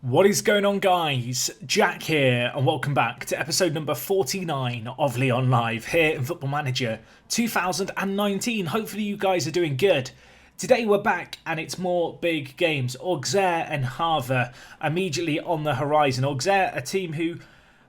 What is going on, guys? Jack here, and welcome back to episode number 49 of Lyon Live here in Football Manager 2019. Hopefully you guys are doing good. Today we're back and it's more big games. Auxerre and Havre immediately on the horizon. Auxerre, a team who,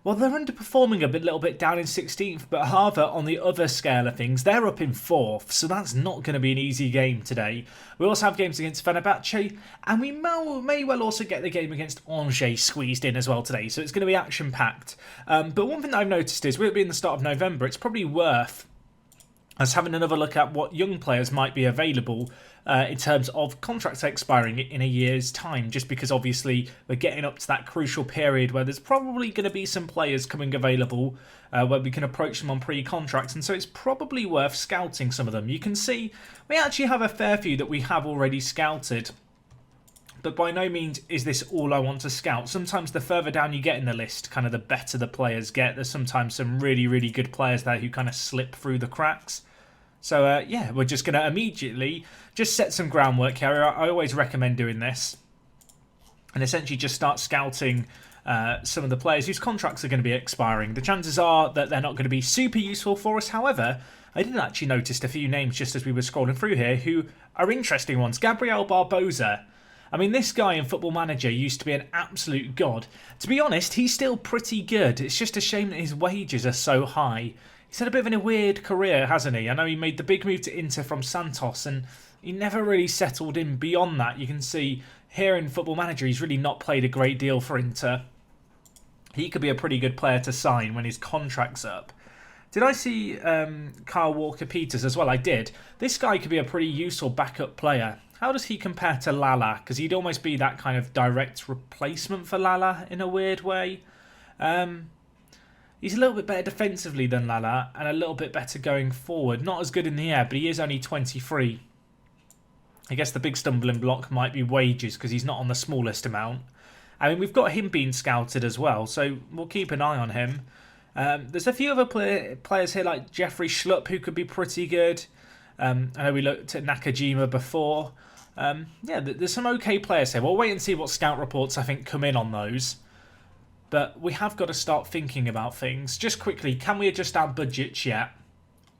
well, they're underperforming a little bit down in 16th, but Havre, on the other scale of things, they're up in 4th, so that's not going to be an easy game today. We also have games against Fenerbahçe, and we may well also get the game against Angers squeezed in as well today, so it's going to be action-packed. But one thing that I've noticed is, with it being the start of November, it's probably worth us having another look at what young players might be available in terms of contracts expiring in a year's time, just because obviously we're getting up to that crucial period where there's probably going to be some players coming available where we can approach them on pre-contracts, and so it's probably worth scouting some of them. You can see we actually have a fair few that we have already scouted, but by no means is this all I want to scout. Sometimes the further down you get in the list, kind of the better the players get. There's sometimes some really, really good players there who kind of slip through the cracks. So, yeah, we're just going to immediately just set some groundwork here. I always recommend doing this. And essentially just start scouting some of the players whose contracts are going to be expiring. The chances are that they're not going to be super useful for us. However, I did actually notice a few names just as we were scrolling through here who are interesting ones. Gabriel Barbosa. I mean, this guy in Football Manager used to be an absolute god. To be honest, he's still pretty good. It's just a shame that his wages are so high. He's had a bit of a weird career, hasn't he? I know he made the big move to Inter from Santos, and he never really settled in beyond that. You can see here in Football Manager, he's really not played a great deal for Inter. He could be a pretty good player to sign when his contract's up. Did I see Kyle Walker-Peters as well? I did. This guy could be a pretty useful backup player. How does he compare to Lala? Because he'd almost be that kind of direct replacement for Lala in a weird way. He's a little bit better defensively than Lala and a little bit better going forward. Not as good in the air, but he is only 23. I guess the big stumbling block might be wages because he's not on the smallest amount. I mean, we've got him being scouted as well, so we'll keep an eye on him. There's a few other players here like Jeffrey Schlupp who could be pretty good. I know we looked at Nakajima before. Yeah, there's some okay players here. We'll wait and see what scout reports I think come in on those. But we have got to start thinking about things. Just quickly, can we adjust our budgets yet?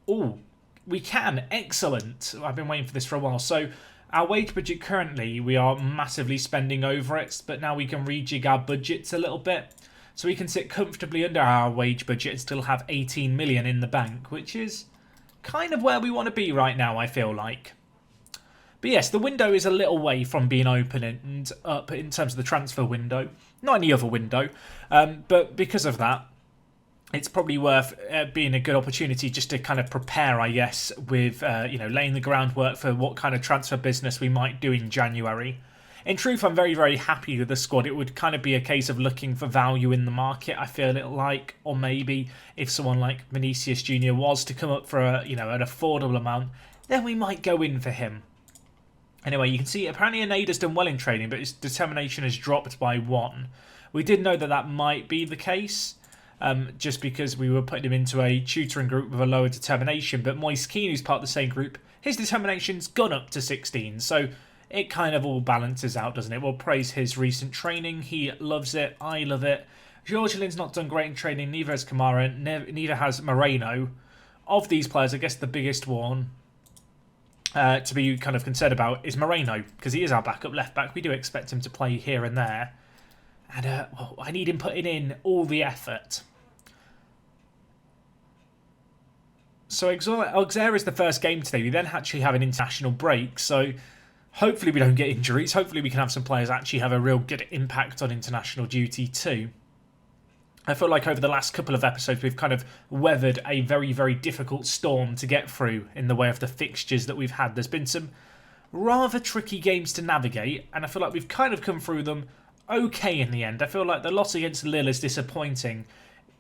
Oh, we can. Excellent. I've been waiting for this for a while. So our wage budget currently, we are massively spending over it. But now we can rejig our budgets a little bit. So we can sit comfortably under our wage budget and still have 18 million in the bank, which is kind of where we want to be right now, I feel like. But yes, the window is a little way from being open and up in terms of the transfer window. Not any other window. But because of that, it's probably worth being a good opportunity just to kind of prepare, I guess, with laying the groundwork for what kind of transfer business we might do in January. In truth, I'm very, very happy with the squad. It would kind of be a case of looking for value in the market, I feel it like. Or maybe if someone like Vinicius Jr. was to come up for an affordable amount, then we might go in for him. Anyway, you can see apparently Addons done well in training, but his determination has dropped by 1. We did know that that might be the case, just because we were putting him into a tutoring group with a lower determination. But Moise Keane, who's part of the same group, his determination's gone up to 16. So it kind of all balances out, doesn't it? We'll praise his recent training. He loves it. I love it. Georgelin's not done great in training. Neither has Kamara. Neither has Moreno. Of these players, I guess the biggest one to be kind of concerned about is Moreno, because he is our backup left back. We do expect him to play here and there. And I need him putting in all the effort. So Auxerre is the first game today. We then actually have an international break. So hopefully we don't get injuries. Hopefully we can have some players actually have a real good impact on international duty too. I feel like over the last couple of episodes we've kind of weathered a very, very difficult storm to get through in the way of the fixtures that we've had. There's been some rather tricky games to navigate, and I feel like we've kind of come through them okay in the end. I feel like the loss against Lille is disappointing,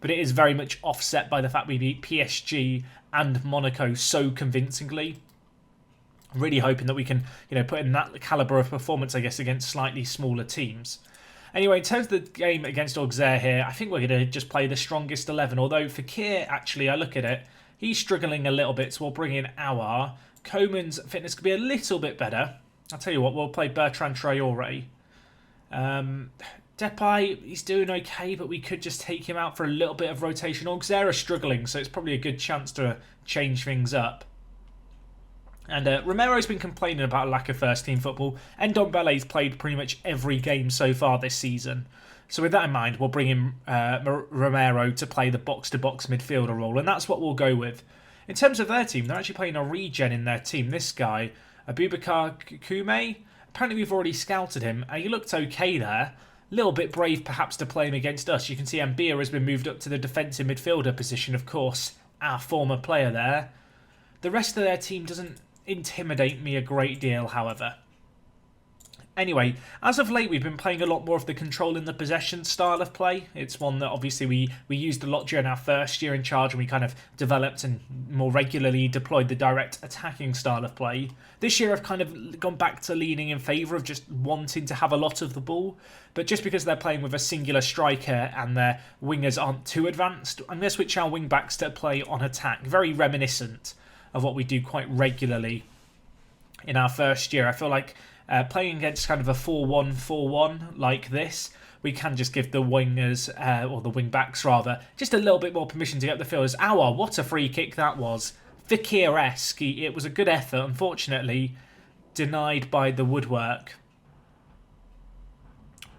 but it is very much offset by the fact we beat PSG and Monaco so convincingly. I'm really hoping that we can, put in that calibre of performance, I guess, against slightly smaller teams. Anyway, in terms of the game against Auxerre here, I think we're going to just play the strongest 11. Although Fakir, actually, I look at it, he's struggling a little bit, so we'll bring in Aouar. Coman's fitness could be a little bit better. I'll tell you what, we'll play Bertrand Traoré. Depay, he's doing okay, but we could just take him out for a little bit of rotation. Auxerre are struggling, so it's probably a good chance to change things up. And Romero's been complaining about a lack of first-team football. Ndombele's played pretty much every game so far this season. So with that in mind, we'll bring in Romero to play the box-to-box midfielder role, and that's what we'll go with. In terms of their team, they're actually playing a regen in their team. This guy, Abubakar Kume, apparently we've already scouted him, and he looked okay there. A little bit brave perhaps to play him against us. You can see Ambia has been moved up to the defensive midfielder position, of course, our former player there. The rest of their team doesn't intimidate me a great deal, however. Anyway, as of late, we've been playing a lot more of the control in the possession style of play. It's one that obviously we used a lot during our first year in charge, and we kind of developed and more regularly deployed the direct attacking style of play. This year I've kind of gone back to leaning in favour of just wanting to have a lot of the ball, but just because they're playing with a singular striker and their wingers aren't too advanced, I'm going to switch our wing backs to play on attack. Very reminiscent of what we do quite regularly in our first year. I feel like playing against kind of a 4-1-4-1 like this, we can just give the wingers, or the wing backs rather, just a little bit more permission to get the fielders. What a free kick that was. Fekir-esque. It was a good effort, unfortunately denied by the woodwork.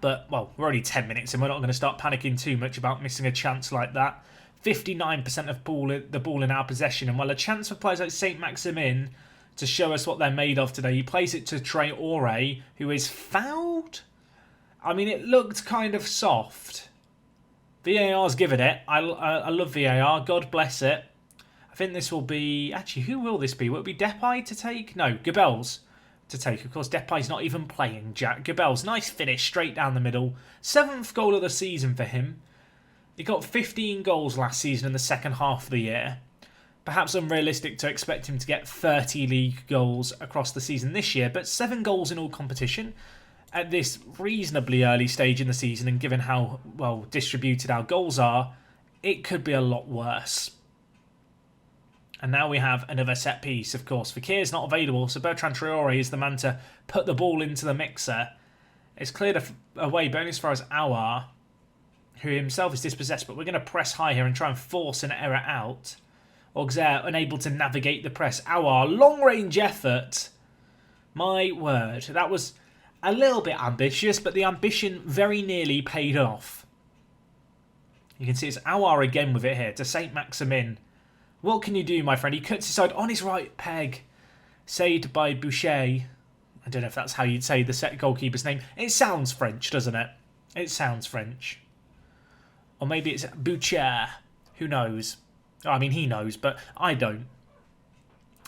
But, well, we're only 10 minutes and we're not going to start panicking too much about missing a chance like that. 59% of the ball in our possession, and while a chance for players like Saint-Maximin to show us what they're made of today. He plays it to Traoré, who is fouled. I mean, it looked kind of soft. VAR's given it. I love VAR. God bless it. I think this will be... Actually, who will this be? Will it be Depay to take? No, Gabel's to take. Of course, Depay's not even playing, Jack. Gabel's nice finish, straight down the middle. 7th goal of the season for him. He got 15 goals last season in the second half of the year. Perhaps unrealistic to expect him to get 30 league goals across the season this year, but 7 goals in all competition at this reasonably early stage in the season, and given how well distributed our goals are, it could be a lot worse. And now we have another set piece, of course. Fekir's not available, so Bertrand Traoré is the man to put the ball into the mixer. It's cleared away, but only as far as Auxerre, who himself is dispossessed, but we're going to press high here and try and force an error out. Auxerre unable to navigate the press. Our long-range effort. My word. That was a little bit ambitious, but the ambition very nearly paid off. You can see it's Our again with it here to Saint-Maximin. What can you do, my friend? He cuts his side on his right peg. Saved by Boucher. I don't know if that's how you'd say the set goalkeeper's name. It sounds French, doesn't it? It sounds French. Or maybe it's Boucher. Who knows? I mean, he knows, but I don't,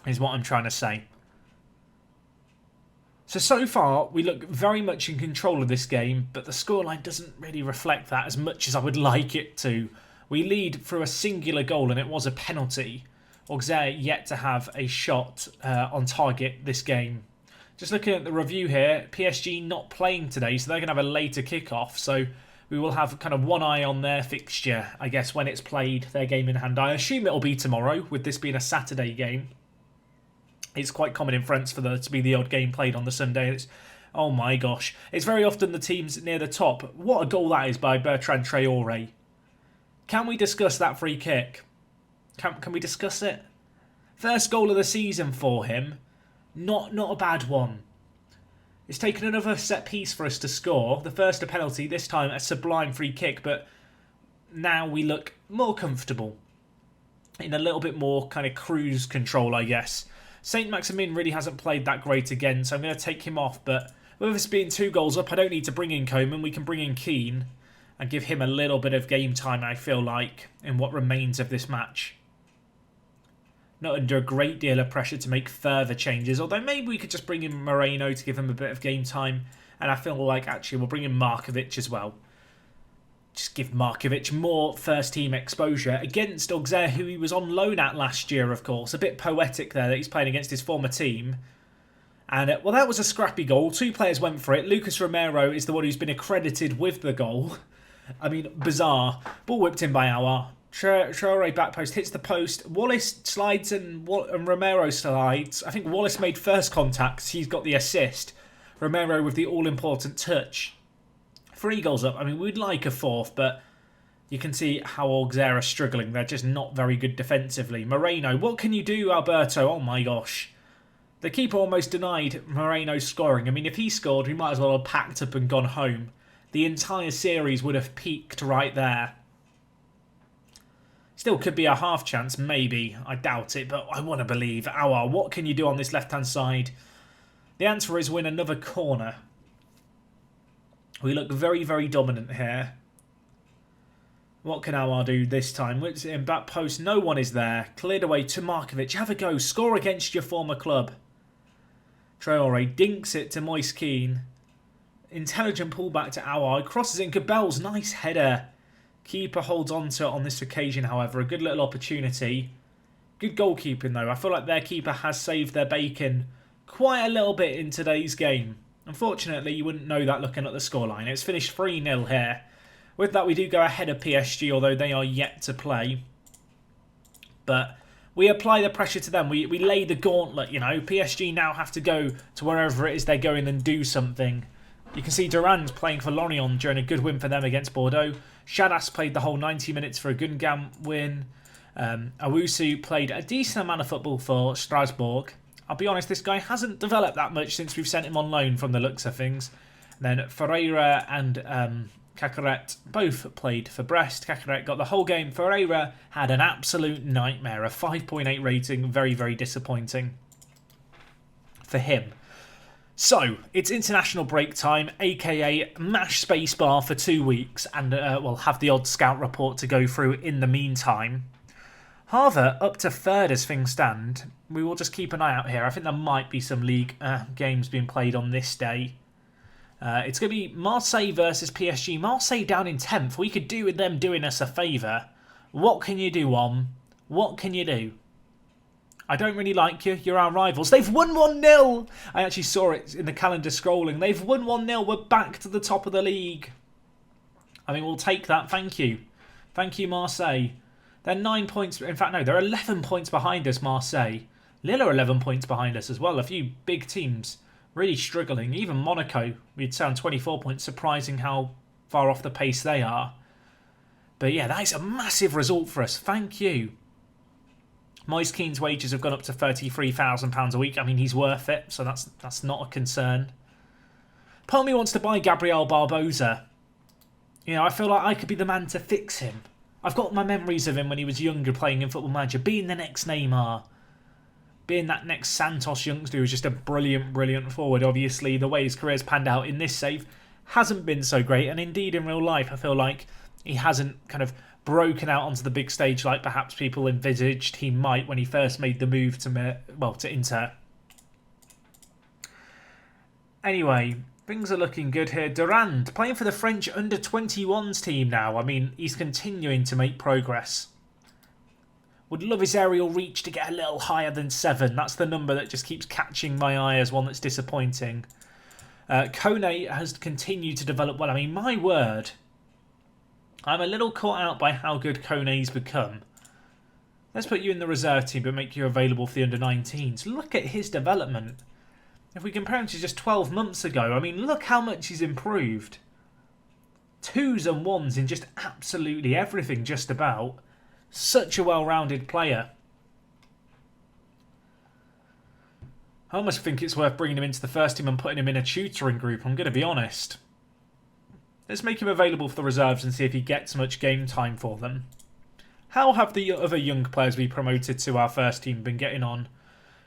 is what I'm trying to say. So far, we look very much in control of this game, but the scoreline doesn't really reflect that as much as I would like it to. We lead through a singular goal, and it was a penalty. Auxerre yet to have a shot on target this game. Just looking at the review here, PSG not playing today, so they're going to have a later kickoff, so we will have kind of one eye on their fixture, I guess, when it's played, their game in hand. I assume it'll be tomorrow, with this being a Saturday game. It's quite common in France for there to be the odd game played on the Sunday. Oh my gosh. It's very often the teams near the top. What a goal that is by Bertrand Traoré. Can we discuss that free kick? Can we discuss it? First goal of the season for him. Not a bad one. It's taken another set piece for us to score. The first a penalty, this time a sublime free kick, but now we look more comfortable. In a little bit more kind of cruise control, I guess. Saint-Maximin really hasn't played that great again, so I'm going to take him off, but with us being 2 goals up, I don't need to bring in Coman. We can bring in Keane and give him a little bit of game time, I feel like, in what remains of this match. Not under a great deal of pressure to make further changes, although maybe we could just bring in Moreno to give him a bit of game time, and I feel like actually we'll bring in Markovic as well. Just give Markovic more first-team exposure against Auxerre, who he was on loan at last year, of course. A bit poetic there that he's playing against his former team. And, well, that was a scrappy goal. 2 players went for it. Lucas Romero is the one who's been accredited with the goal. I mean, bizarre. Ball whipped in by Auxerre. Traoré back post hits the post. Wallace slides and Romero slides. I think Wallace made first contact. He's got the assist. Romero with the all-important touch. 3 goals up. I mean, we'd like a 4th, but you can see how Auxerre are struggling. They're just not very good defensively. Moreno, what can you do, Alberto? Oh my gosh. The keeper almost denied Moreno scoring. I mean, if he scored, we might as well have packed up and gone home. The entire series would have peaked right there. Still could be a half chance, maybe. I doubt it, but I want to believe. Auxerre, what can you do on this left-hand side? The answer is win another corner. We look very, very dominant here. What can Auxerre do this time? It's in back post. No one is there. Cleared away to Markovic. Have a go. Score against your former club. Traore dinks it to Moise Keane. Intelligent pullback to Auxerre. Crosses it in. Cabell's nice header. Keeper holds on to it on this occasion, however. A good little opportunity. Good goalkeeping, though. I feel like their keeper has saved their bacon quite a little bit in today's game. Unfortunately, you wouldn't know that looking at the scoreline. It's finished 3-0 here. With that, we do go ahead of PSG, although they are yet to play. But we apply the pressure to them. We lay the gauntlet, you know. PSG now have to go to wherever it is they're going and do something. You can see Durand playing for Lyon during a good win for them against Bordeaux. Shadas played the whole 90 minutes for a Guingamp win. Owusu played a decent amount of football for Strasbourg. I'll be honest, this guy hasn't developed that much since we've sent him on loan from the looks of things. And then Ferreira and Cacaret both played for Brest. Cacaret got the whole game. Ferreira had an absolute nightmare. A 5.8 rating. Very, very disappointing for him. So, it's international break time, aka mash spacebar for 2 weeks, and we'll have the odd scout report to go through in the meantime. Havre up to 3rd as things stand. We will just keep an eye out here. I think there might be some league games being played on this day. It's going to be Marseille versus PSG. Marseille down in 10th. We could do with them doing us a favour. What can you do, Om? What can you do? I don't really like you. You're our rivals. They've won 1-0. I actually saw it in the calendar scrolling. They've won 1-0. We're back to the top of the league. I mean, we'll take that. Thank you. Thank you, Marseille. They're 9 points. In fact, no, they're 11 points behind us, Marseille. Lille are 11 points behind us as well. A few big teams really struggling. Even Monaco, we'd say on 24 points. Surprising how far off the pace they are. But yeah, that is a massive result for us. Thank you. Moise Keane's wages have gone up to £33,000 a week. I mean, he's worth it, so that's not a concern. Part of me wants to buy Gabriel Barbosa. You know, I feel like I could be the man to fix him. I've got my memories of him when he was younger playing in Football Manager, being the next Neymar. Being that next Santos youngster who's just a brilliant, brilliant forward. Obviously, the way his career's panned out in this save hasn't been so great. And indeed, in real life, I feel like he hasn't kind of broken out onto the big stage like perhaps people envisaged he might when he first made the move to Inter. Anyway, things are looking good here. Durand playing for the French under-21s team now. I mean, he's continuing to make progress. Would love his aerial reach to get a little higher than 7. That's the number that just keeps catching my eye as one that's disappointing. Kone has continued to develop well. I mean, my word. I'm a little caught out by how good Kone's become. Let's put you in the reserve team but make you available for the under-19s. Look at his development. If we compare him to just 12 months ago, I mean, look how much he's improved. 2s and 1s in just absolutely everything, just about. Such a well-rounded player. I almost think it's worth bringing him into the first team and putting him in a tutoring group, I'm going to be honest. Let's make him available for the reserves and see if he gets much game time for them. How have the other young players we promoted to our first team been getting on?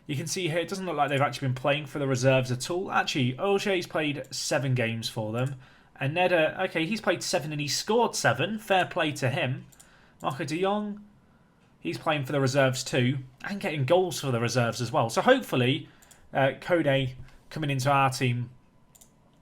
You can see here, it doesn't look like they've actually been playing for the reserves at all. Actually, Auxerre's played 7 games for them. And Neda, okay, he's played 7 and he's scored 7. Fair play to him. Marco de Jong, he's playing for the reserves too. And getting goals for the reserves as well. So hopefully, Kone coming into our team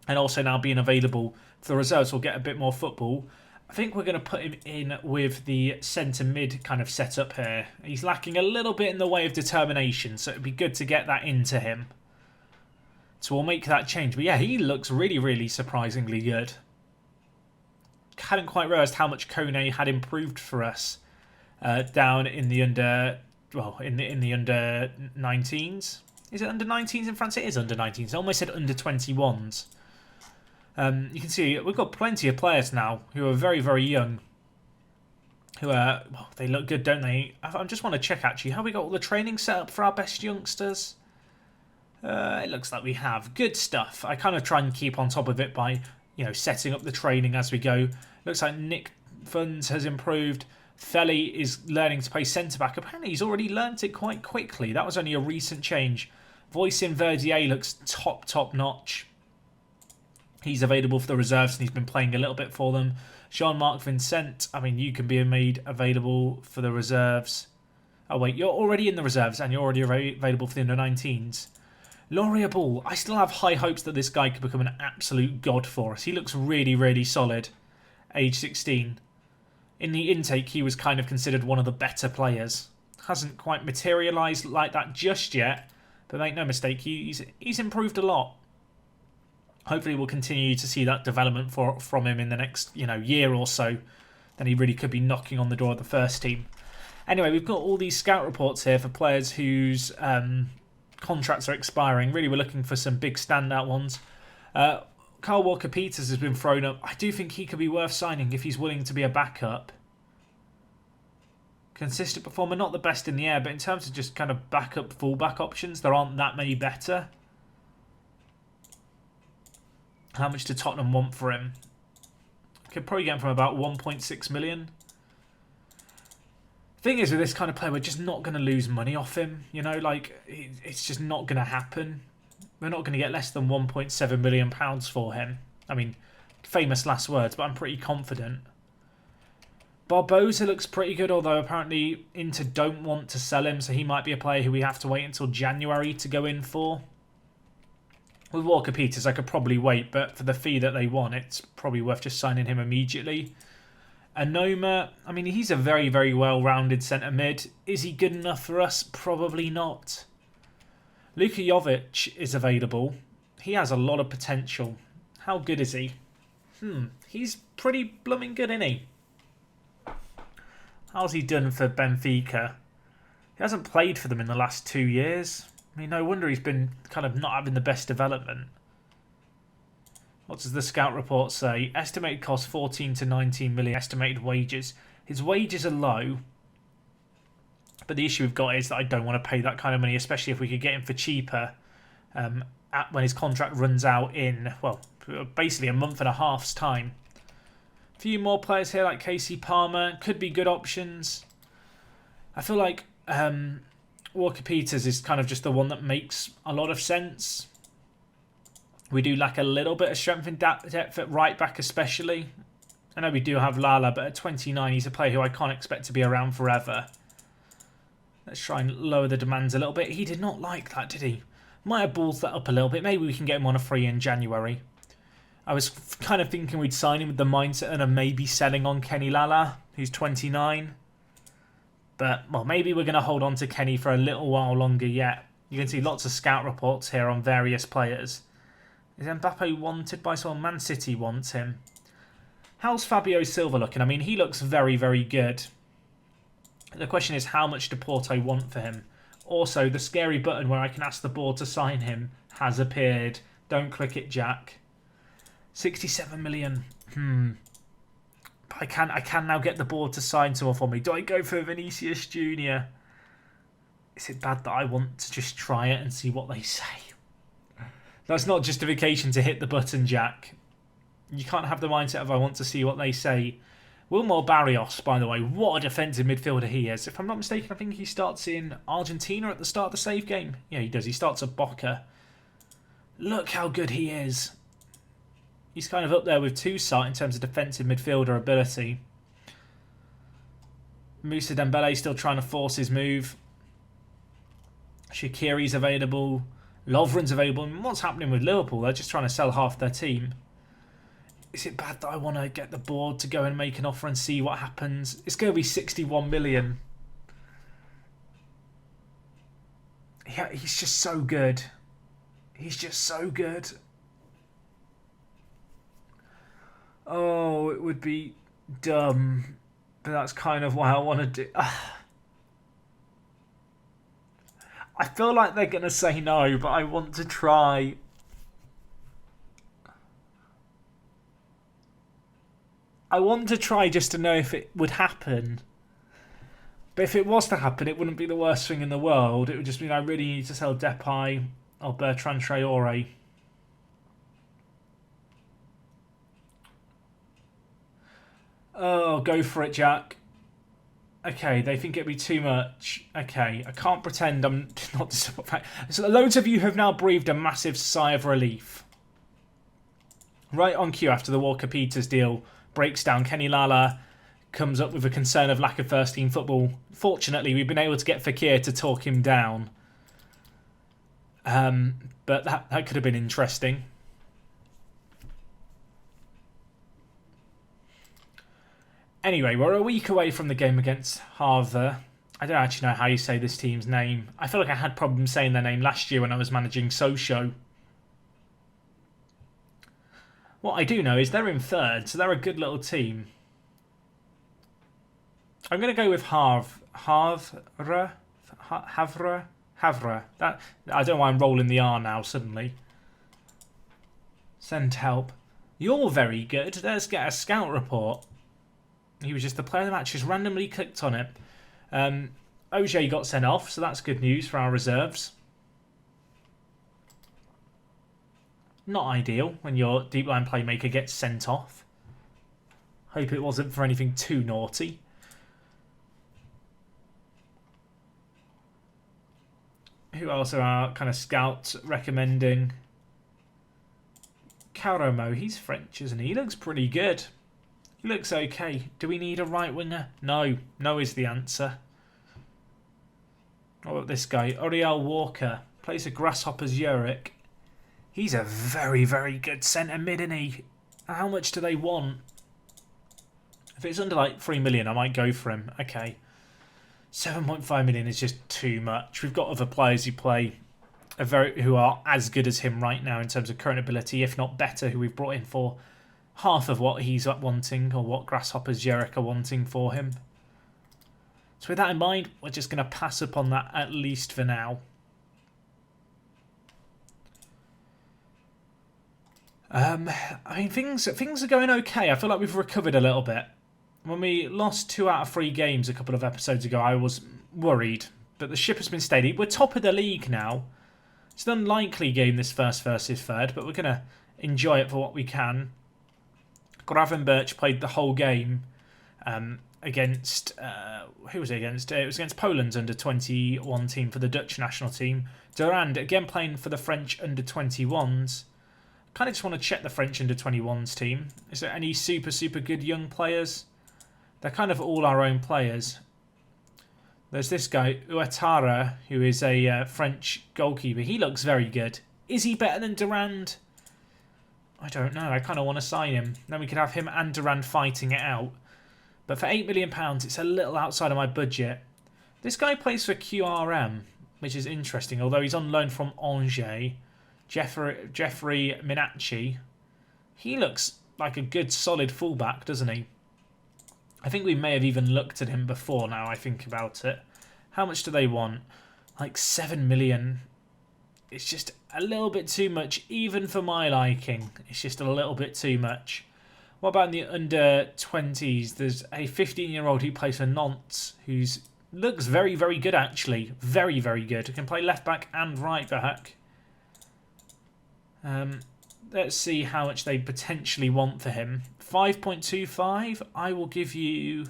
and also now being available for the reserves will get a bit more football. I think we're going to put him in with the centre mid kind of setup here. He's lacking a little bit in the way of determination, so it'd be good to get that into him. So we'll make that change. But yeah, he looks really, really surprisingly good. Hadn't quite realised how much Kone had improved for us down in the under, well, in the under 19s. Is it under 19s in France? It is under 19s. I almost said under 21s. You can see we've got plenty of players now who are very, very young. Who are, well, they look good, don't they? I just want to check actually. Have we got all the training set up for our best youngsters? It looks like we have. Good stuff. I kind of try and keep on top of it by, setting up the training as we go. Looks like Nick Funds has improved. Felly is learning to play centre-back. Apparently he's already learnt it quite quickly. That was only a recent change. Voice in Verdier looks top notch. He's available for the reserves and he's been playing a little bit for them. Jean-Marc Vincent, you can be made available for the reserves. Oh wait, you're already in the reserves and you're already available for the under-19s. Laurier Ball, I still have high hopes that this guy could become an absolute god for us. He looks really, really solid. Age 16. In the intake, he was kind of considered one of the better players. Hasn't quite materialised like that just yet, but make no mistake, he's improved a lot. Hopefully we'll continue to see that development from him in the next year or so. Then he really could be knocking on the door of the first team. Anyway, we've got all these scout reports here for players whose contracts are expiring. Really, we're looking for some big standout ones. Kyle Walker-Peters has been thrown up. I do think he could be worth signing if he's willing to be a backup. Consistent performer, not the best in the air, but in terms of just kind of backup, fullback options, there aren't that many better. How much do Tottenham want for him? Could probably get him from about 1.6 million. Thing is, with this kind of player, we're just not going to lose money off him. It's just not going to happen. We're not going to get less than £1.7 million for him. Famous last words, but I'm pretty confident. Barbosa looks pretty good, although apparently Inter don't want to sell him, so he might be a player who we have to wait until January to go in for. With Walker-Peters, I could probably wait, but for the fee that they want, it's probably worth just signing him immediately. Anoma, he's a very, very well-rounded centre mid. Is he good enough for us? Probably not. Luka Jovic is available. He has a lot of potential. How good is he? He's pretty blooming good, isn't he? How's he done for Benfica? He hasn't played for them in the last 2 years. No wonder he's been kind of not having the best development. What does the scout report say? Estimated cost 14 to 19 million. Estimated wages. His wages are low. But the issue we've got is that I don't want to pay that kind of money, especially if we could get him for cheaper when his contract runs out in, basically a month and a half's time. A few more players here like Casey Palmer. Could be good options. I feel like Walker-Peters is kind of just the one that makes a lot of sense. We do lack a little bit of strength and depth at right back especially. I know we do have Lala, but at 29 he's a player who I can't expect to be around forever. Let's try and lower the demands a little bit. He did not like that, did he? Might have ballsed that up a little bit. Maybe we can get him on a free in January. I was kind of thinking we'd sign him with the mindset of maybe selling on Kenny Lala, who's 29. But, maybe we're going to hold on to Kenny for a little while longer yet. You can see lots of scout reports here on various players. Is Mbappe wanted by someone? Man City wants him. How's Fabio Silva looking? He looks very, very good. The question is, how much do Porto want for him? Also, the scary button where I can ask the board to sign him has appeared. Don't click it, Jack. 67 million. But I can now get the board to sign someone for me. Do I go for Vinicius Jr.? Is it bad that I want to just try it and see what they say? That's not justification to hit the button, Jack. You can't have the mindset of I want to see what they say. Wilmar Barrios, by the way, what a defensive midfielder he is. If I'm not mistaken, I think he starts in Argentina at the start of the save game. Yeah, he does. He starts at Boca. Look how good he is. He's kind of up there with Toussaint in terms of defensive midfielder ability. Moussa Dembele still trying to force his move. Shaqiri's available. Lovren's available. And what's happening with Liverpool? They're just trying to sell half their team. Is it bad that I want to get the board to go and make an offer and see what happens? It's going to be 61 million. Yeah, he's just so good. He's just so good. Oh, it would be dumb. But that's kind of what I want to do. I feel like they're going to say no, but I want to try. I want to try just to know if it would happen. But if it was to happen, it wouldn't be the worst thing in the world. It would just mean I really need to sell Depay or Bertrand Traore. Oh, go for it, Jack. Okay, they think it'd be too much. Okay, I can't pretend I'm not disappointed. So loads of you have now breathed a massive sigh of relief. Right on cue after the Walker-Peters deal breaks down, Kenny Lala comes up with a concern of lack of first-team football. Fortunately, we've been able to get Fekir to talk him down. But that could have been interesting. Anyway, we're a week away from the game against Havre. I don't actually know how you say this team's name. I feel like I had problems saying their name last year when I was managing Sochaux. What I do know is they're in third, so they're a good little team. I'm going to go with Havre. That, I don't know why I'm rolling the R now suddenly. Send help. You're very good. Let's get a scout report. He was just the player of the match. Just randomly clicked on it. Auxerre got sent off, so that's good news for our reserves. Not ideal when your deep line playmaker gets sent off. Hope it wasn't for anything too naughty. Who else are our kind of scouts recommending? Caromo, he's French, isn't he? He looks pretty good. He looks okay. Do we need a right winger? No. No is the answer. What about this guy? Oriel Walker. Plays for Grasshoppers Zurich. He's a very, very good centre mid, isn't he? How much do they want? If it's under like 3 million, I might go for him. Okay. 7.5 million is just too much. We've got other players who play who are as good as him right now in terms of current ability, if not better, who we've brought in for half of what he's wanting or what Grasshoppers Zurich are wanting for him. So with that in mind, we're just going to pass upon that at least for now. I mean, things are going okay. I feel like we've recovered a little bit. When we lost 2 out of 3 games a couple of episodes ago, I was worried. But the ship has been steady. We're top of the league now. It's an unlikely game, this first versus third, but we're going to enjoy it for what we can. Gravenberch played the whole game against... who was it against? It was against Poland's under-21 team for the Dutch national team. Durand, again playing for the French under-21s. Kind of just want to check the French under-21s team. Is there any super good young players? They're kind of all our own players. There's this guy, Ouattara, who is a French goalkeeper. He looks very good. Is he better than Durand? I don't know. I kind of want to sign him. Then we could have him and Durand fighting it out. But for £8 million, it's a little outside of my budget. This guy plays for QRM, which is interesting. Although he's on loan from Angers. Jeffrey Minacci. He looks like a good, solid fullback, doesn't he? I think we may have even looked at him before now I think about it. How much do they want? Like 7 million. It's just a little bit too much, even for my liking. It's just a little bit too much. What about in the under-20s? There's a 15-year-old who plays for Nantes, who looks very, very good, actually. Very, very good. He can play left-back and right-back. Let's see how much they potentially want for him. 5.25. I will give you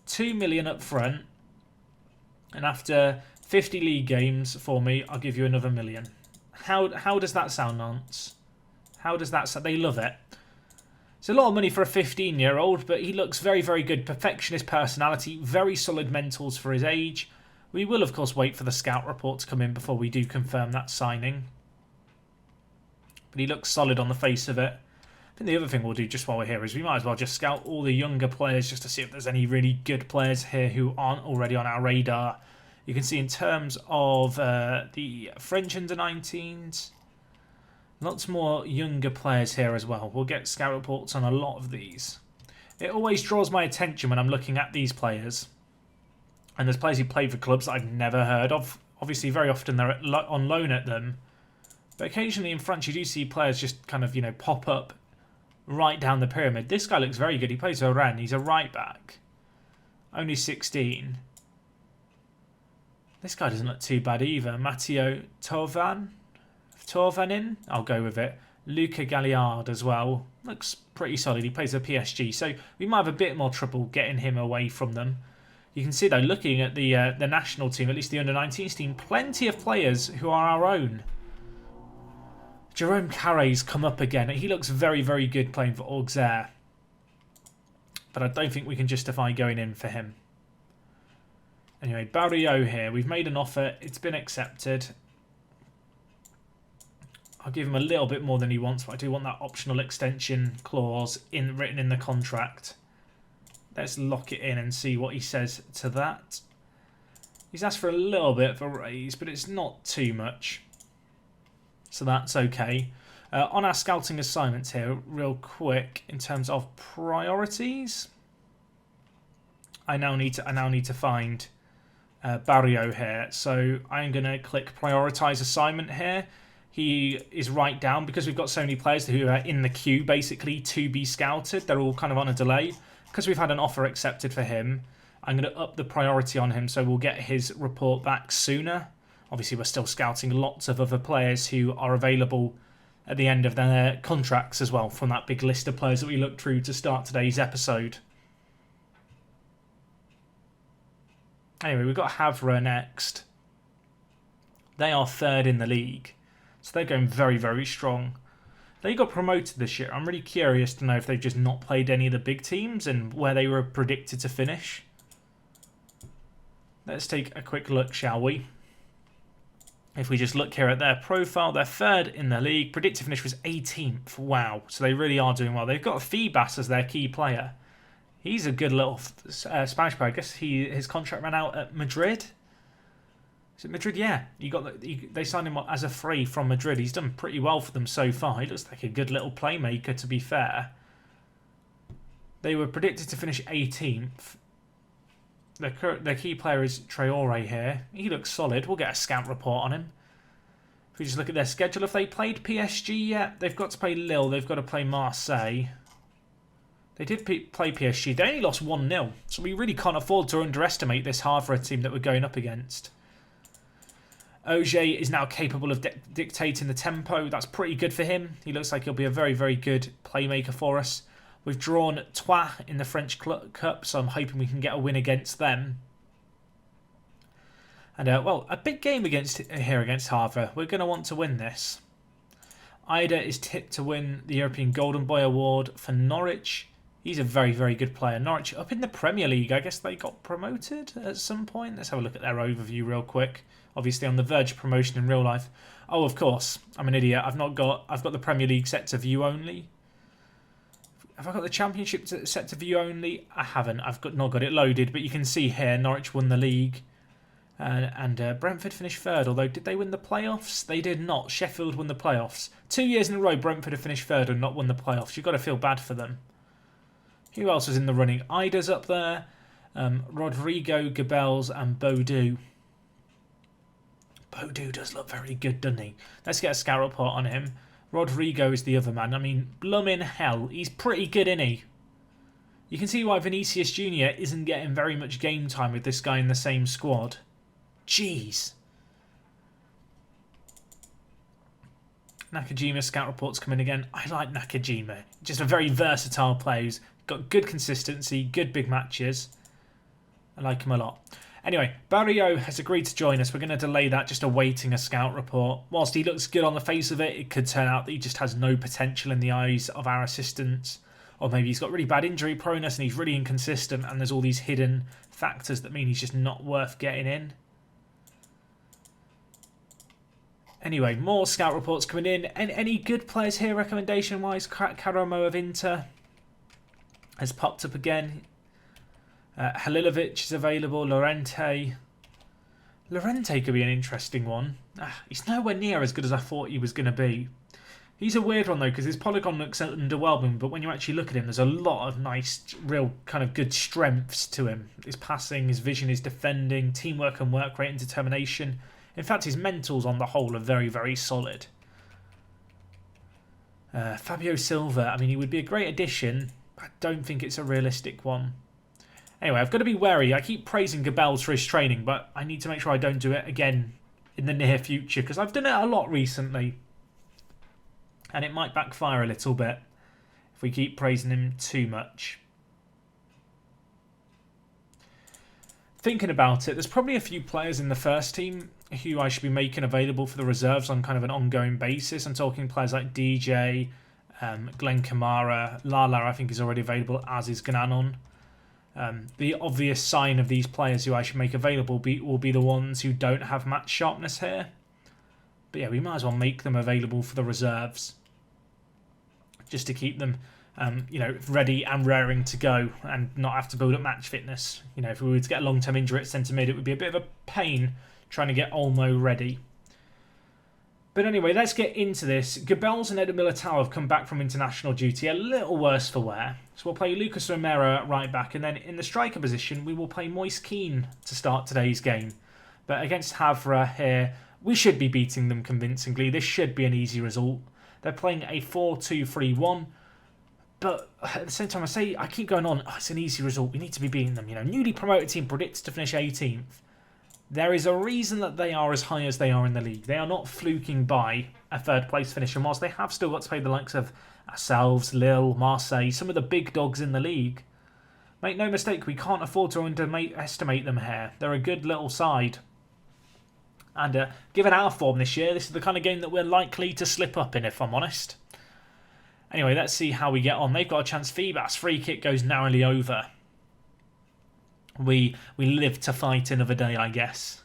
2 million up front. And after 50 league games for me, I'll give you another 1 million. How does that sound, Nance? How does that sound? They love it. It's a lot of money for a 15-year-old, but he looks very, very good. Perfectionist personality, very solid mentals for his age. We will, of course, wait for the scout report to come in before we do confirm that signing. But he looks solid on the face of it. I think the other thing we'll do just while we're here is we might as well just scout all the younger players just to see if there's any really good players here who aren't already on our radar. You can see in terms of the French under-19s, lots more younger players here as well. We'll get scout reports on a lot of these. It always draws my attention when I'm looking at these players. And there's players who play for clubs that I've never heard of. Obviously, very often they're on loan at them. But occasionally in France, you do see players just kind of, pop up right down the pyramid. This guy looks very good. He plays for Rennes. He's a right back. Only 16. This guy doesn't look too bad either. Matteo Torvanin? I'll go with it. Luca Galliard as well. Looks pretty solid. He plays for PSG. So we might have a bit more trouble getting him away from them. You can see, though, looking at the national team, at least the under-19s team, plenty of players who are our own. Jerome Carré's come up again. He looks very, very good playing for Auxerre. But I don't think we can justify going in for him. Anyway, Barrio here. We've made an offer. It's been accepted. I'll give him a little bit more than he wants, but I do want that optional extension clause written in the contract. Let's lock it in and see what he says to that. He's asked for a little bit of a raise, but it's not too much. So that's okay. On our scouting assignments here, real quick, in terms of priorities, I now need to find Barrio here. So I'm going to click prioritize assignment here. He is right down because we've got so many players who are in the queue basically to be scouted. They're all kind of on a delay. Because we've had an offer accepted for him, I'm going to up the priority on him so we'll get his report back sooner. Obviously, we're still scouting lots of other players who are available at the end of their contracts as well from that big list of players that we looked through to start today's episode. Anyway, we've got Havre next. They are third in the league, so they're going very, very strong. They got promoted this year. I'm really curious to know if they've just not played any of the big teams and where they were predicted to finish. Let's take a quick look, shall we? If we just look here at their profile, they're third in the league. Predicted finish was 18th. Wow. So they really are doing well. They've got Febas as their key player. He's a good little Spanish player. I guess his contract ran out at Madrid. Is it Madrid? Yeah. They signed him as a free from Madrid. He's done pretty well for them so far. He looks like a good little playmaker, to be fair. They were predicted to finish 18th. Their key player is Traore here. He looks solid. We'll get a scout report on him. If we just look at their schedule, if they played PSG yet, they've got to play Lille. They've got to play Marseille. They did play PSG. They only lost 1-0. So we really can't afford to underestimate this Havre team that we're going up against. Auxerre is now capable of dictating the tempo. That's pretty good for him. He looks like he'll be a very, very good playmaker for us. We've drawn Troyes in the French Cup, so I'm hoping we can get a win against them. And, well, a big game against Havre. We're going to want to win this. Ida is tipped to win the European Golden Boy Award for Norwich. He's a very, very good player. Norwich up in the Premier League. I guess they got promoted at some point. Let's have a look at their overview real quick. Obviously on the verge of promotion in real life. Oh, of course. I'm an idiot. I've got the Premier League set to view only. Have I got the Championship set to view only? I haven't. I've not got it loaded. But you can see here, Norwich won the league. And Brentford finished third. Although, did they win the playoffs? They did not. Sheffield won the playoffs. 2 years in a row, Brentford have finished third and not won the playoffs. You've got to feel bad for them. Who else was in the running? Ida's up there. Rodrigo, Gabels and Bodou. Bodou does look very good, doesn't he? Let's get a scout report on him. Rodrigo is the other man. I mean, bloomin' hell. He's pretty good, isn't he? You can see why Vinicius Jr. isn't getting very much game time with this guy in the same squad. Jeez. Nakajima scout reports come in again. I like Nakajima. Just a very versatile player who's got good consistency, good big matches. I like him a lot. Anyway, Barrio has agreed to join us. We're going to delay that, just awaiting a scout report. Whilst he looks good on the face of it, it could turn out that he just has no potential in the eyes of our assistants. Or maybe he's got really bad injury proneness and he's really inconsistent and there's all these hidden factors that mean he's just not worth getting in. Anyway, more scout reports coming in. Any good players here recommendation-wise? Karamoa of Inter has popped up again. Halilovic is available. Lorente could be an interesting one. He's nowhere near as good as I thought he was going to be. He's a weird one though because his polygon looks underwhelming, but when you actually look at him, there's a lot of nice, real kind of good strengths to him. His passing, his vision, his defending, teamwork and work rate and determination. In fact, his mentals on the whole are very, very solid. Fabio Silva, I mean, he would be a great addition. I don't think it's a realistic one. Anyway, I've got to be wary. I keep praising Gabels for his training, but I need to make sure I don't do it again in the near future, because I've done it a lot recently. And it might backfire a little bit if we keep praising him too much. Thinking about it, there's probably a few players in the first team who I should be making available for the reserves on kind of an ongoing basis. I'm talking players like DJ, Glenn Kamara, Lala I think is already available, as is Gnanon. The obvious sign of these players who I should make available will be the ones who don't have match sharpness here. But yeah, we might as well make them available for the reserves, just to keep them ready and raring to go and not have to build up match fitness. You know, if we were to get a long-term injury at centre mid, it would be a bit of a pain trying to get Olmo ready. But anyway, let's get into this. Gabels and Eder Militao have come back from international duty, a little worse for wear. So we'll play Lucas Romero at right back, and then in the striker position, we will play Moise Kean to start today's game. But against Havre here, we should be beating them convincingly. This should be an easy result. They're playing a 4-2-3-1. But at the same time, I keep going on, it's an easy result. We need to be beating them. You know, newly promoted team predicted to finish 18th. There is a reason that they are as high as they are in the league. They are not fluking by a third place finish. And whilst they have still got to play the likes of ourselves, Lille, Marseille, some of the big dogs in the league, make no mistake, we can't afford to underestimate them here. They're a good little side. And given our form this year, this is the kind of game that we're likely to slip up in, if I'm honest. Anyway, let's see how we get on. They've got a chance. Fenerbahçe free kick goes narrowly over. We live to fight another day, I guess.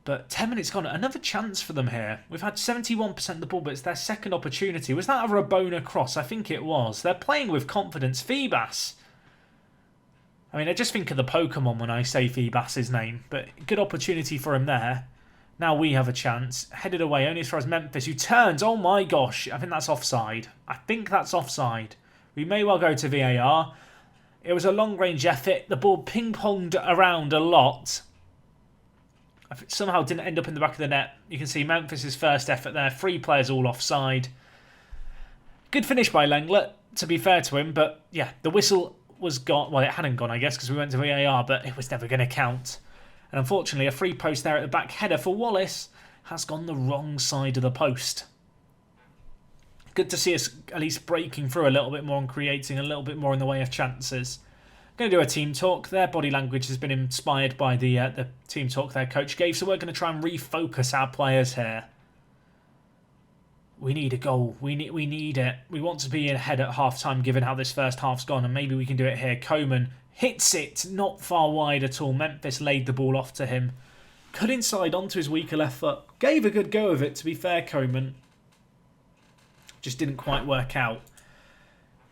But 10 minutes gone. Another chance for them here. We've had 71% of the ball, but it's their second opportunity. Was that a Rabona cross? I think it was. They're playing with confidence. Fenerbahçe. I mean, I just think of the Pokemon when I say Fenerbahçe's name. But good opportunity for him there. Now we have a chance. Headed away only as far as Memphis, who turns. Oh my gosh. I think that's offside. We may well go to VAR. It was a long-range effort. The ball ping-ponged around a lot. Somehow didn't end up in the back of the net. You can see Memphis' first effort there. 3 players all offside. Good finish by Lenglet, to be fair to him. But yeah, the whistle was gone. Well, it hadn't gone, I guess, because we went to VAR, but it was never going to count. And unfortunately, a free post there at the back. Header for Wallace has gone the wrong side of the post. Good to see us at least breaking through a little bit more and creating a little bit more in the way of chances. I'm going to do a team talk. Their body language has been inspired by the team talk their coach gave, so we're going to try and refocus our players here. We need a goal. We need it. We want to be ahead at half-time given how this first half's gone, and maybe we can do it here. Coman hits it, not far wide at all. Memphis laid the ball off to him. Cut inside onto his weaker left foot. Gave a good go of it, to be fair, Coman. Just didn't quite work out.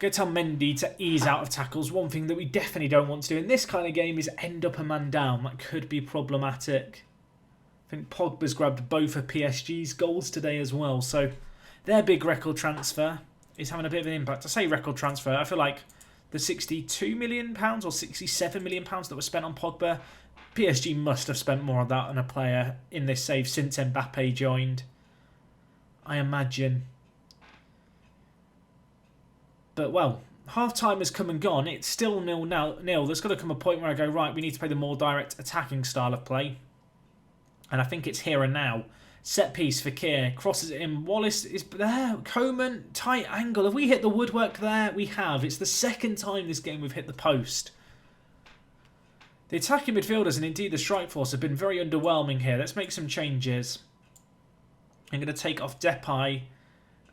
Go tell Mendy to ease out of tackles. One thing that we definitely don't want to do in this kind of game is end up a man down. That could be problematic. I think Pogba's grabbed both of PSG's goals today as well. So their big record transfer is having a bit of an impact. I say record transfer. I feel like the £62 million or £67 million that was spent on Pogba, PSG must have spent more on that on a player in this save since Mbappe joined, I imagine. But, well, half-time has come and gone. It's still 0-0. There's got to come a point where I go, right, we need to play the more direct attacking style of play. And I think it's here and now. Set piece for Keir. Crosses it in. Wallace is there. Coman, tight angle. Have we hit the woodwork there? We have. It's the second time this game we've hit the post. The attacking midfielders and indeed the strike force have been very underwhelming here. Let's make some changes. I'm going to take off Depay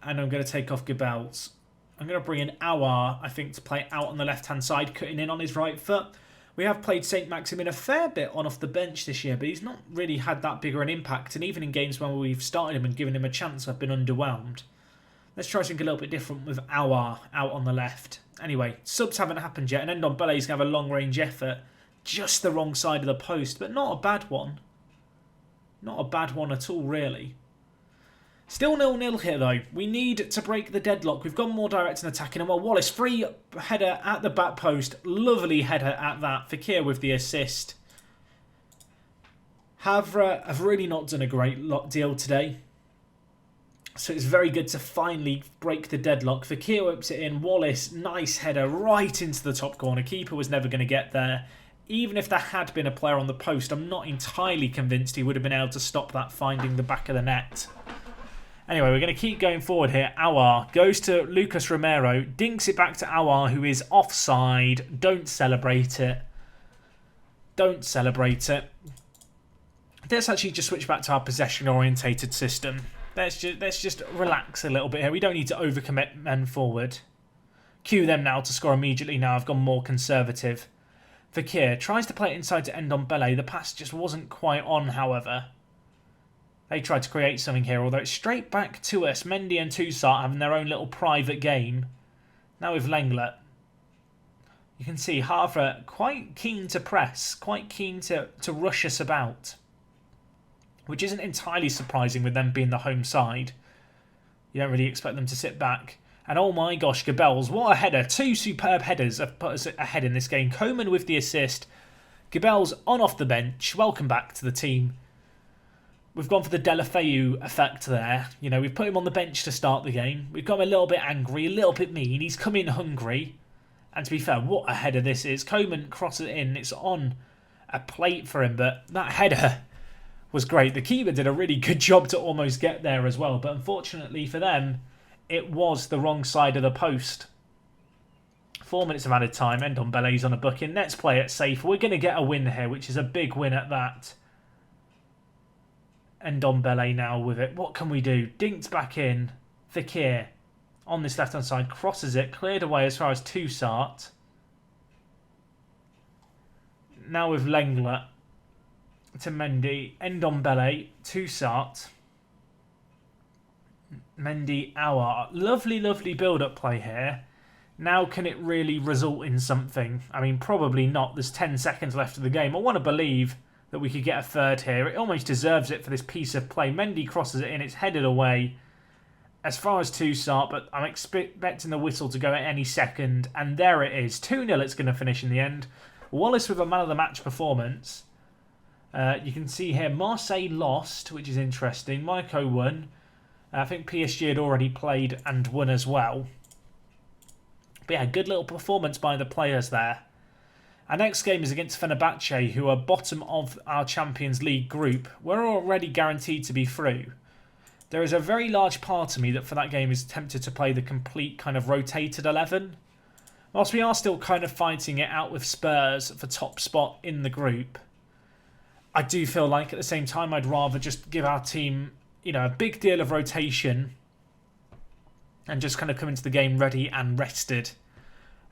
and I'm going to take off Gabels. I'm going to bring in Auxerre, I think, to play out on the left-hand side, cutting in on his right foot. We have played St. Maximin a fair bit on off the bench this year, but he's not really had that bigger an impact. And even in games where we've started him and given him a chance, I've been underwhelmed. Let's try something a little bit different with Auxerre out on the left. Anyway, subs haven't happened yet, and Ndombele is going to have a long-range effort. Just the wrong side of the post, but not a bad one. Not a bad one at all, really. Still 0-0 here, though. We need to break the deadlock. We've gone more direct and attacking. And well, Wallace, free header at the back post. Lovely header at that. Fekir with the assist. Havre have really not done a great deal today. So it's very good to finally break the deadlock. Fekir whips it in. Wallace, nice header right into the top corner. Keeper was never going to get there. Even if there had been a player on the post, I'm not entirely convinced he would have been able to stop that finding the back of the net. Anyway, we're going to keep going forward here. Auxerre goes to Lucas Romero. Dinks it back to Auxerre, who is offside. Don't celebrate it. Don't celebrate it. Let's actually just switch back to our possession-orientated system. Let's just relax a little bit here. We don't need to overcommit men forward. Cue them now to score immediately. Now I've gone more conservative. Fekir tries to play it inside to Ndombele. The pass just wasn't quite on, however. They tried to create something here, although it's straight back to us. Mendy and Toussaint having their own little private game. Now with Lenglet. You can see Havre quite keen to press, quite keen to rush us about. Which isn't entirely surprising with them being the home side. You don't really expect them to sit back. And oh my gosh, Gabels, what a header. 2 superb headers have put us ahead in this game. Coman with the assist. Gabels on off the bench. Welcome back to the team. We've gone for the Deulofeu effect there. You know, we've put him on the bench to start the game. We've got him a little bit angry, a little bit mean. He's come in hungry. And to be fair, what a header this is. Coman crosses it in. It's on a plate for him, but that header was great. The keeper did a really good job to almost get there as well, but unfortunately for them, it was the wrong side of the post. 4 minutes of added time. Ndombele's on a booking. Let's play it safe. We're going to get a win here, which is a big win at that. Ndombele now with it. What can we do? Dinked back in. Fekir on this left-hand side. Crosses it. Cleared away as far as Toussaint. Now with Lenglet. To Mendy, Ndombele, Toussaint, Mendy, Auxerre. Lovely, lovely build-up play here. Now can it really result in something? I mean, probably not. There's 10 seconds left of the game. I want to believe that we could get a third here. It almost deserves it for this piece of play. Mendy crosses it in. It's headed away as far as Toussaint, but I'm expecting the whistle to go at any second. And there it is. 2-0 it's going to finish in the end. Wallace with a man-of-the-match performance. You can see here Marseille lost, which is interesting. Monaco won. I think PSG had already played and won as well. But yeah, good little performance by the players there. Our next game is against Fenerbahçe, who are bottom of our Champions League group. We're already guaranteed to be through. There is a very large part of me that for that game is tempted to play the complete kind of rotated 11. Whilst we are still kind of fighting it out with Spurs for top spot in the group, I do feel like at the same time I'd rather just give our team, you know, a big deal of rotation and just kind of come into the game ready and rested.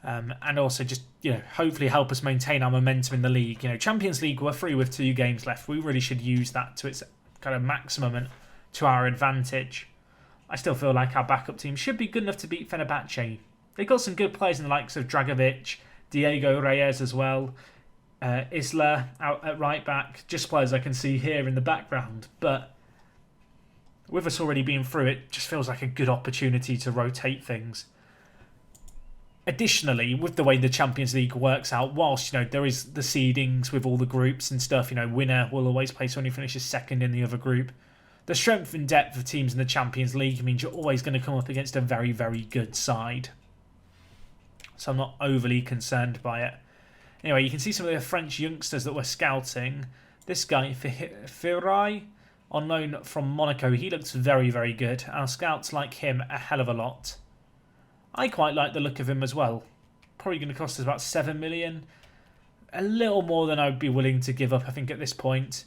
And also just, you know, hopefully help us maintain our momentum in the league. You know, Champions League, we're through with 2 games left. We really should use that to its kind of maximum and to our advantage. I still feel like our backup team should be good enough to beat Fenerbahçe. They've got some good players in the likes of Dragovic, Diego Reyes as well. Isla out at right back, just players I can see here in the background, but with us already being through, it just feels like a good opportunity to rotate things. Additionally, with the way the Champions League works out, whilst, you know, there is the seedings with all the groups and stuff, you know, winner will always play someone who finishes second in the other group. The strength and depth of teams in the Champions League means you're always going to come up against a very, very good side. So I'm not overly concerned by it. Anyway, you can see some of the French youngsters that we're scouting. This guy, Firai, on loan from Monaco, he looks very, very good. Our scouts like him a hell of a lot. I quite like the look of him as well. Probably going to cost us about 7 million. A little more than I'd be willing to give up, I think, at this point.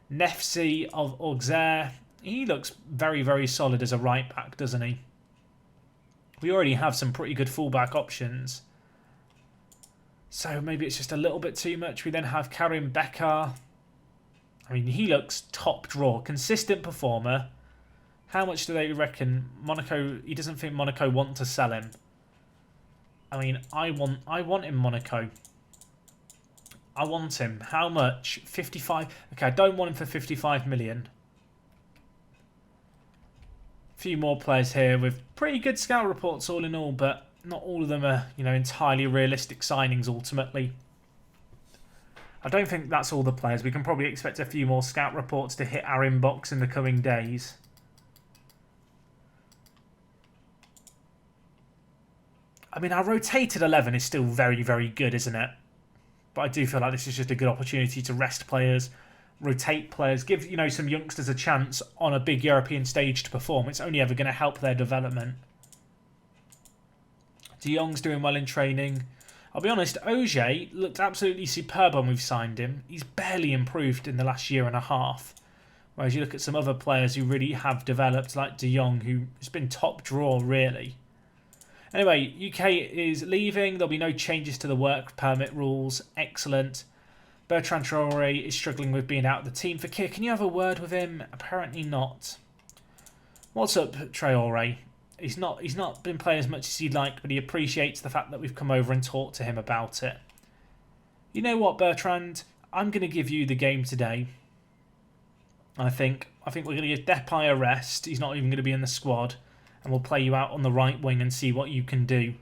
Nefsi of Auxerre, he looks very, very solid as a right back, doesn't he? We already have some pretty good fullback options. So maybe it's just a little bit too much. We then have Karim Bekar. I mean, he looks top draw. Consistent performer. How much do they reckon Monaco... He doesn't think Monaco want to sell him. I mean, I want him, Monaco. I want him. How much? 55... Okay, I don't want him for 55 million. A few more players here with pretty good scout reports all in all, but not all of them are, you know, entirely realistic signings ultimately. I don't think that's all the players. We can probably expect a few more scout reports to hit our inbox in the coming days. I mean, our rotated 11 is still very, very good, isn't it? But I do feel like this is just a good opportunity to rest players, rotate players, give, you know, some youngsters a chance on a big European stage to perform. It's only ever going to help their development. De Jong's doing well in training. I'll be honest, Auxerre looked absolutely superb when we've signed him. He's barely improved in the last year and a half. Whereas you look at some other players who really have developed, like De Jong, who has been top draw, really. Anyway, UK is leaving. There'll be no changes to the work permit rules. Excellent. Bertrand Traoré is struggling with being out of the team. Fekir, can you have a word with him? Apparently not. What's up, Traoré? He's not been playing as much as he'd like, but he appreciates the fact that we've come over and talked to him about it. You know what, Bertrand? I'm going to give you the game today. I think we're going to give Depay a rest. He's not even going to be in the squad. And we'll play you out on the right wing and see what you can do.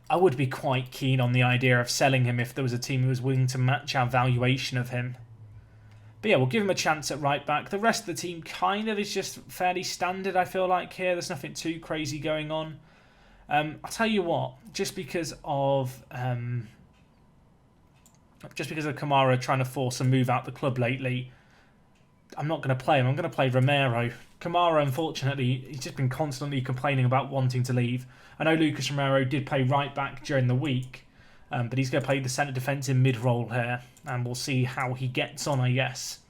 I would be quite keen on the idea of selling him if there was a team who was willing to match our valuation of him. But yeah, we'll give him a chance at right back. The rest of the team kind of is just fairly standard, I feel like, here. There's nothing too crazy going on. I'll tell you what, just because of Kamara trying to force a move out the club lately, I'm not going to play him. I'm going to play Romero. Kamara, unfortunately, he's just been constantly complaining about wanting to leave. I know Lucas Romero did play right back during the week, but he's going to play the centre defence in mid-role here, and we'll see how he gets on, I guess.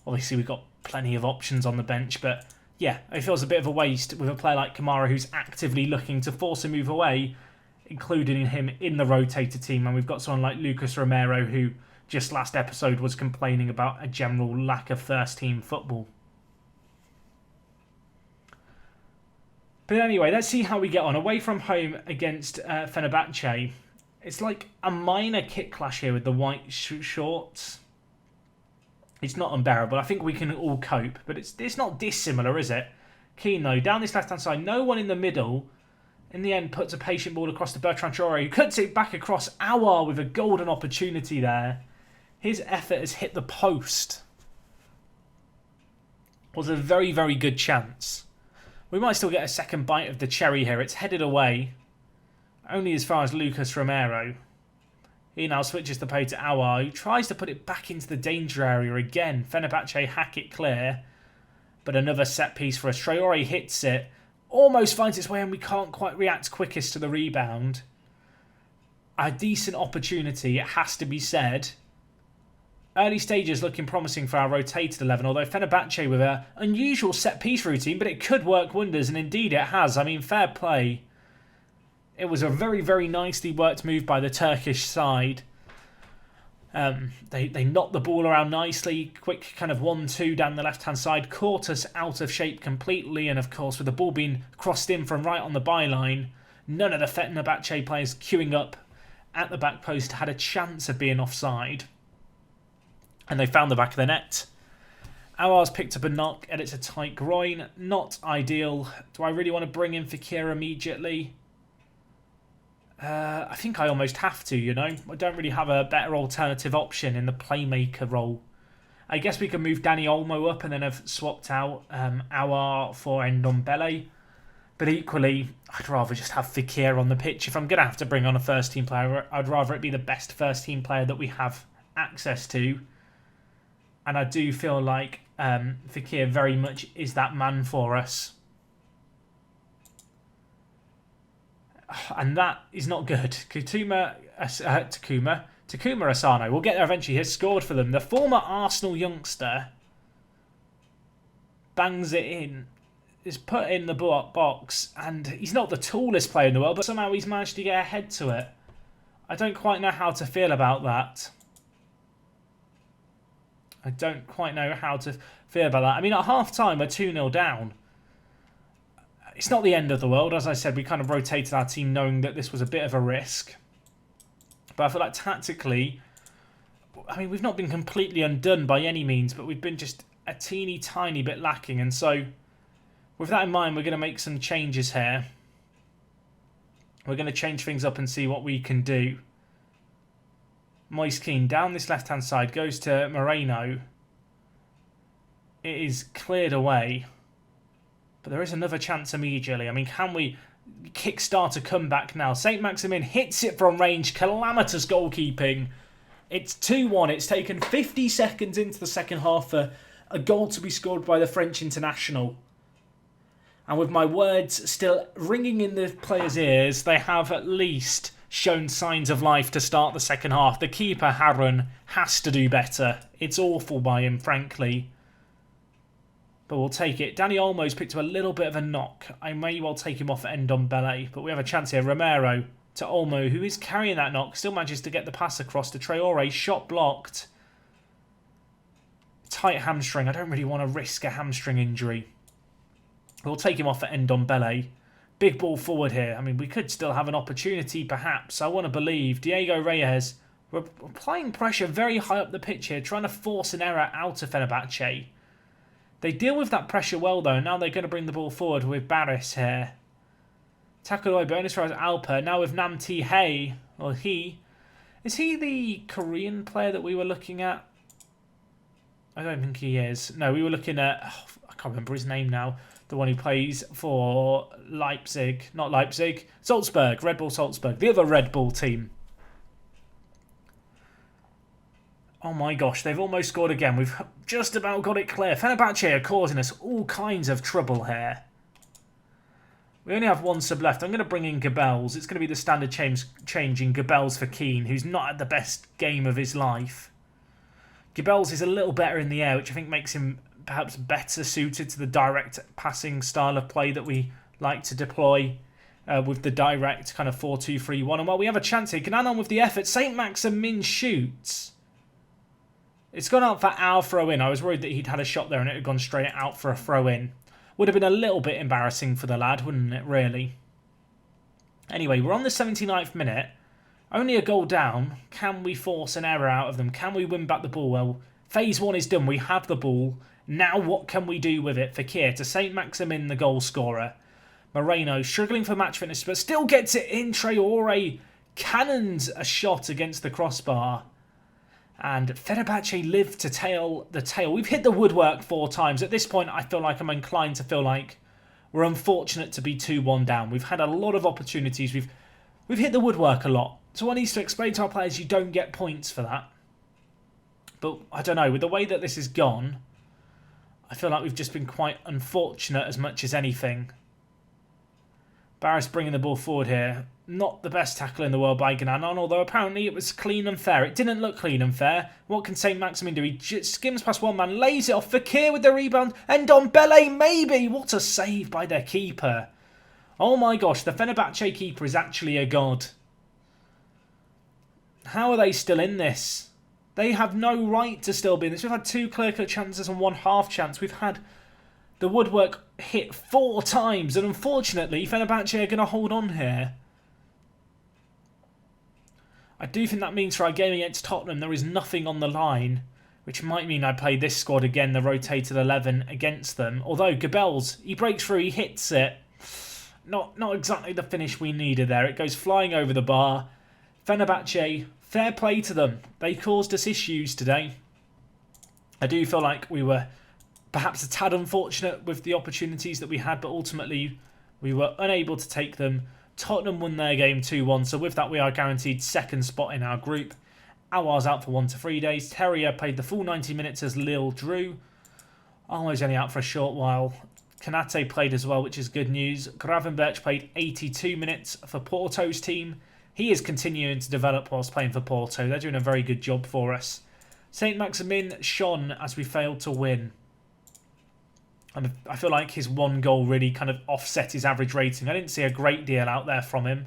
Obviously, we've got plenty of options on the bench, but yeah, it feels a bit of a waste with a player like Kamara who's actively looking to force a move away, including him in the rotated team, and we've got someone like Lucas Romero who just last episode was complaining about a general lack of first-team football. But anyway, let's see how we get on. Away from home against Fenerbahçe, it's like a minor kit clash here with the white shorts. It's not unbearable. I think we can all cope, but it's not dissimilar, is it? Keane, though, down this left-hand side, no one in the middle. In the end, puts a patient ball across to Bertrand Traoré, who cuts it back across Auxerre with a golden opportunity there. His effort has hit the post. Was a very, very good chance. We might still get a second bite of the cherry here. It's headed away. Only as far as Lucas Romero. He now switches the play to Auxerre, who tries to put it back into the danger area again. Fenerbahçe hack it clear. But another set piece for us. Traoré hits it. Almost finds its way, and we can't quite react quickest to the rebound. A decent opportunity, it has to be said. Early stages looking promising for our rotated 11, although Fenerbahçe with an unusual set-piece routine, but it could work wonders, and indeed it has. I mean, fair play. It was a very, very nicely worked move by the Turkish side. They knocked the ball around nicely. Quick kind of 1-2 down the left-hand side. Caught us out of shape completely, and of course, with the ball being crossed in from right on the byline, none of the Fenerbahçe players queuing up at the back post had a chance of being offside. And they found the back of the net. Auxerre's picked up a knock, and it's a tight groin. Not ideal. Do I really want to bring in Fekir immediately? I think I almost have to, you know. I don't really have a better alternative option in the playmaker role. I guess we can move Dani Olmo up and then have swapped out Auxerre for Ndombele. But equally, I'd rather just have Fekir on the pitch. If I'm going to have to bring on a first-team player, I'd rather it be the best first-team player that we have access to. And I do feel like Fekir very much is that man for us. And that is not good. Takuma Asano, we'll get there eventually, has scored for them. The former Arsenal youngster bangs it in, is put in the box, and he's not the tallest player in the world, but somehow he's managed to get a head to it. I don't quite know how to feel about that. I don't quite know how to feel about that. I mean, at half-time, we're 2-0 down. It's not the end of the world. As I said, we kind of rotated our team knowing that this was a bit of a risk. But I feel like tactically, I mean, we've not been completely undone by any means, but we've been just a teeny tiny bit lacking. And so, with that in mind, we're going to make some changes here. We're going to change things up and see what we can do. Moise Keane down this left-hand side, goes to Moreno. It is cleared away. But there is another chance immediately. I mean, can we kickstart a comeback now. St. Maximin hits it from range. Calamitous goalkeeping. It's 2-1. It's taken 50 seconds into the second half for a goal to be scored by the French international. And with my words still ringing in the players' ears, they have at least shown signs of life to start the second half. The keeper, Havre, has to do better. It's awful by him, frankly. But we'll take it. Danny Olmo's picked up a little bit of a knock. I may well take him off at Ndombele, but we have a chance here. Romero to Olmo, who is carrying that knock. Still manages to get the pass across to Traore. Shot blocked. Tight hamstring. I don't really want to risk a hamstring injury. We'll take him off at Ndombele. Big ball forward here. I mean, we could still have an opportunity, perhaps. I want to believe. Diego Reyes. We're applying pressure very high up the pitch here, trying to force an error out of Fenerbahçe. They deal with that pressure well, though. Now they're going to bring the ball forward with Barris here. Takuloi, bonus for Alper. Now with Nam T. Hay. Or he. Is he the Korean player that we were looking at? I don't think he is. No, we were looking at... Oh, I can't remember his name now. The one who plays for Leipzig. Not Leipzig. Salzburg. Red Bull Salzburg. The other Red Bull team. Oh my gosh, they've almost scored again. We've just about got it clear. Fenerbahçe are causing us all kinds of trouble here. We only have one sub left. I'm going to bring in Gabels. It's going to be the standard change in Gabels for Keane, who's not at the best game of his life. Gabels is a little better in the air, which I think makes him perhaps better suited to the direct passing style of play that we like to deploy with the direct kind of 4-2-3-1. And while we have a chance here, Gnanon with the effort. St. Maximin shoots. It's gone out for our throw-in. I was worried that he'd had a shot there and it had gone straight out for a throw-in. Would have been a little bit embarrassing for the lad, wouldn't it, really? Anyway, we're on the 79th minute. Only a goal down. Can we force an error out of them? Can we win back the ball? Well, phase 1 is done. We have the ball. Now what can we do with it? Fekir to St. Maximin, the goal scorer. Moreno struggling for match fitness, but still gets it in. Traore cannons a shot against the crossbar. And Fenerbahçe live to tail the tail. We've hit the woodwork 4 times. At this point, I feel like I'm inclined to feel like we're unfortunate to be 2-1 down. We've had a lot of opportunities. We've hit the woodwork a lot. So one needs to explain to our players you don't get points for that. But I don't know. With the way that this has gone, I feel like we've just been quite unfortunate as much as anything. Barris bringing the ball forward here. Not the best tackle in the world by Gnanon, although apparently it was clean and fair. It didn't look clean and fair. What can St. Maximin do? He just skims past one man, lays it off. Fekir with the rebound. Ndombele, maybe. What a save by their keeper. Oh my gosh, the Fenerbahçe keeper is actually a god. How are they still in this? They have no right to still be in this. We've had 2 clear-cut chances and 1 half chance. We've had the woodwork hit 4 times, and unfortunately, Fenerbahçe are going to hold on here. I do think that means for our game against Tottenham, there is nothing on the line, which might mean I play this squad again, the rotated 11 against them. Although Gabels, he breaks through, he hits it. Not exactly the finish we needed there. It goes flying over the bar. Fenerbahçe, fair play to them. They caused us issues today. I do feel like we were perhaps a tad unfortunate with the opportunities that we had, but ultimately we were unable to take them. Tottenham won their game 2-1, so with that we are guaranteed 2nd spot in our group. Aouar's out for 1 to 3 days. Terrier played the full 90 minutes as Lille drew. Almost only out for a short while. Kanate played as well, which is good news. Gravenberch played 82 minutes for Porto's team. He is continuing to develop whilst playing for Porto. They're doing a very good job for us. St. Maximin shone as we failed to win. And I feel like his 1 goal really kind of offset his average rating. I didn't see a great deal out there from him.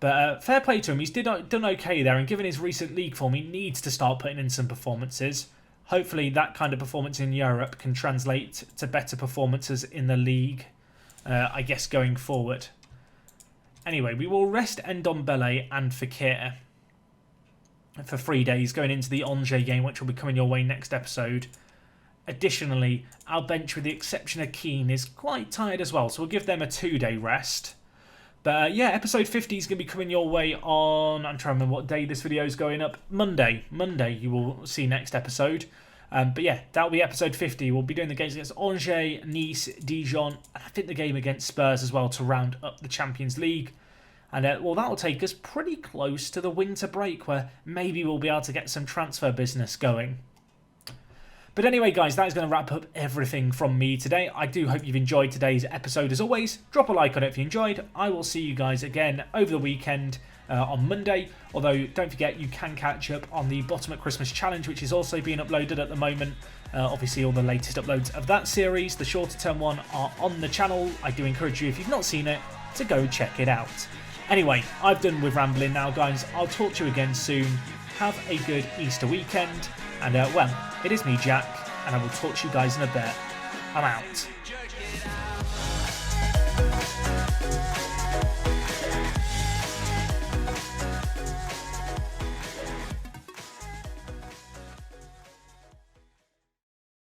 But fair play to him. He's done okay there. And given his recent league form, he needs to start putting in some performances. Hopefully that kind of performance in Europe can translate to better performances in the league, I guess, going forward. Anyway, we will rest Ndombele and Fekir for 3 days going into the Angers game, which will be coming your way next episode. Additionally, our bench, with the exception of Keane, is quite tired as well, so we'll give them a 2-day rest. But yeah, episode 50 is going to be coming your way on... I'm trying to remember what day this video is going up. Monday. Monday, you will see next episode. But yeah, that'll be episode 50. We'll be doing the games against Angers, Nice, Dijon, and I think the game against Spurs as well to round up the Champions League. And well, that'll take us pretty close to the winter break where maybe we'll be able to get some transfer business going. But anyway, guys, that is going to wrap up everything from me today. I do hope you've enjoyed today's episode. As always, drop a like on it if you enjoyed. I will see you guys again over the weekend on Monday. Although, don't forget, you can catch up on the Bottom at Christmas Challenge, which is also being uploaded at the moment. Obviously, all the latest uploads of that series, the shorter term one, are on the channel. I do encourage you, if you've not seen it, to go check it out. Anyway, I've done with rambling now, guys. I'll talk to you again soon. Have a good Easter weekend. And, well, it is me, Jack, and I will talk to you guys in a bit. I'm out.